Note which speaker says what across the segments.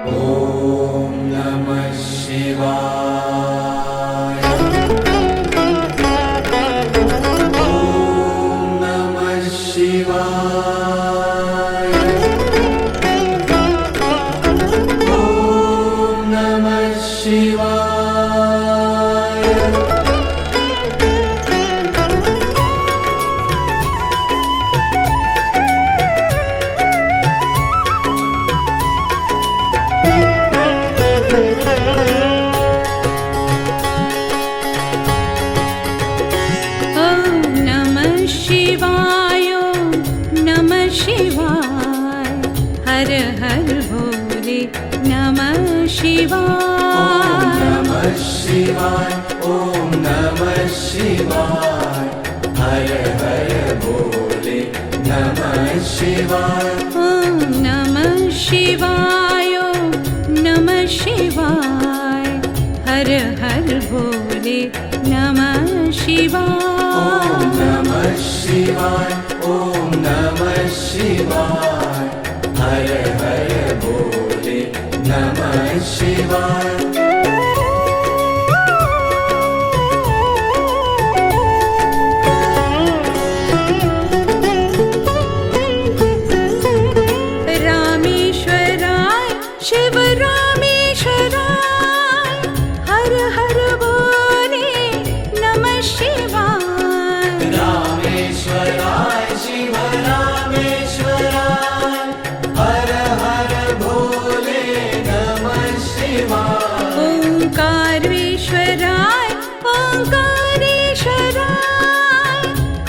Speaker 1: ॐ नमः शिवाय। ॐ नमः शिवाय। ॐ नमः शिवाय।
Speaker 2: हर हर भोले नमः शिवाय।
Speaker 1: नमः शिवाय। ॐ नमः शिवाय। हर हर भोले नमः शिवाय।
Speaker 2: ॐ नमः शिवाय। नमः शिवाय। हर हर भोले नमः शिवाय।
Speaker 1: नमः शिवाय। ॐ नमः शिवाय। हर हर भोले नमः शिवाय।
Speaker 2: रामेश्वराय शिव रामेश्वराय हर हर भोले नमः शिवाय।
Speaker 1: रामेश्वराय शिव रामेश्वराय हर हर भोले नमः शिवाय।
Speaker 2: ओंकारेश्वराय ओंकारेश्वराय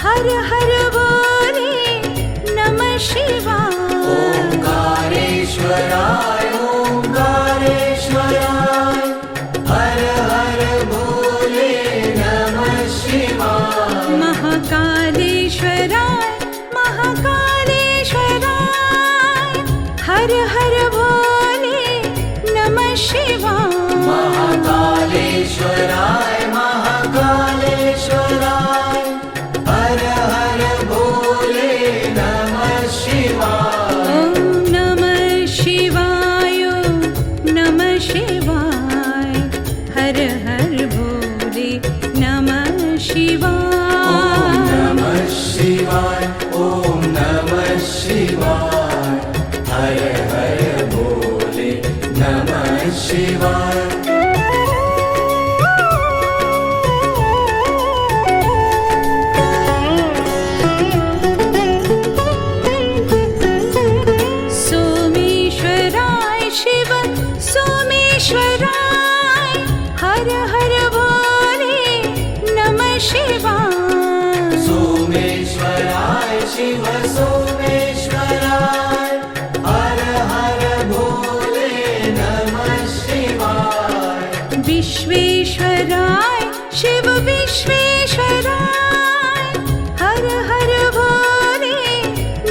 Speaker 2: हर हर भोले नमः शिवाय।
Speaker 1: ओंकारेश्वराय ओंकारेश्वराय हर हर भोले नमः शिवाय।
Speaker 2: महाकालेश्वराय महाकालेश्वराय हर हर भोले नमः शिवाय।
Speaker 1: महाकालेश्वराय महाकालेश्वराय हर हर भोले नमः शिवाय।
Speaker 2: ॐ नमः शिवाय। नमः शिवाय। हर हर भोले नमः शिवाय।
Speaker 1: नमः शिवाय। ॐ नमः शिवाय। हर हर भोले नमः शिवाय।
Speaker 2: सोमेश्वराय शिव सोमेश्वराय हर हर भोले नमः शिवाय।
Speaker 1: सोमेश्वराय शिव सोमेश्वराय हर हर भोले नमः शिवाय।
Speaker 2: विश्वेश्वराय शिव विश्वेश्वराय हर हर भोले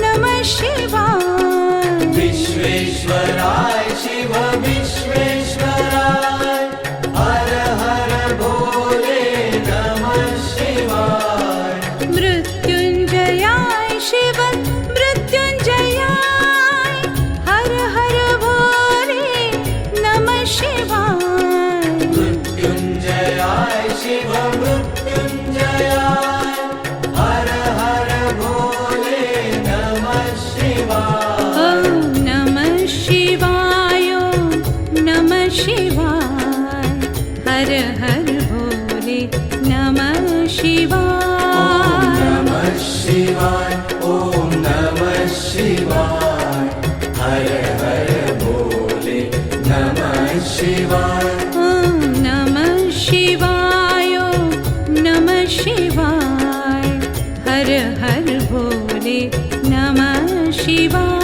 Speaker 2: नमः शिवाय।
Speaker 1: विश्वेश्वराय शिव विश्वेश्वराय हर हर भोले नमः शिवाय।
Speaker 2: मृत्युंजयाय शिव मृत्युंजयाय हर हर भोले नमः शिवाय।
Speaker 1: मृत्युंजयाय शिव मृत्युंजयाय हर हर भोले नमः शिवाय।
Speaker 2: ॐ नमः शिवाय। नमः शिवाय। हर हर भोले नमः शिवाय।
Speaker 1: नमः शिवाय। ॐ नमः शिवाय। हर हर भोले नमः शिवाय।
Speaker 2: ॐ नमः शिवाय। नमः शिवाय। हर हर भोले नमः शिवाय।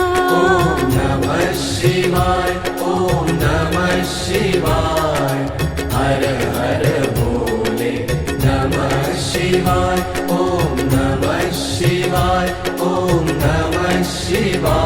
Speaker 1: नमः शिवाय। ॐ नमः शिवाय। हर हर भोले नमः शिवाय। ॐ नमः शिवाय। ॐ नमः शिवाय।